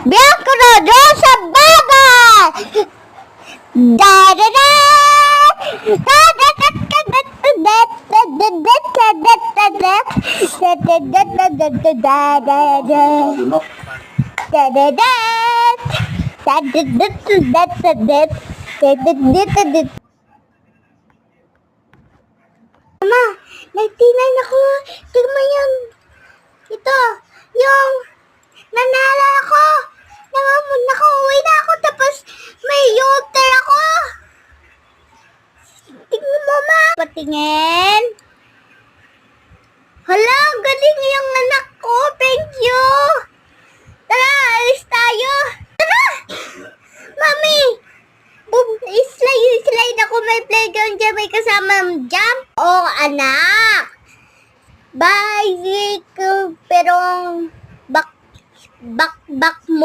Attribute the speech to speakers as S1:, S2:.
S1: Biyak ko na doon sa bagay! Da-da-da! Mama, nagtinay ako. Tignan yan. Ito, yung nanala ako. Nakauwi na ako tapos may yolter ako. Tignan mo, ma. Patingin. Hala, galing yung anak ko. Thank you. Tara, alis tayo. Tara! Mami, slide ako. May playground dyan. May kasamang jump. Oh, anak. Bicycle, pero back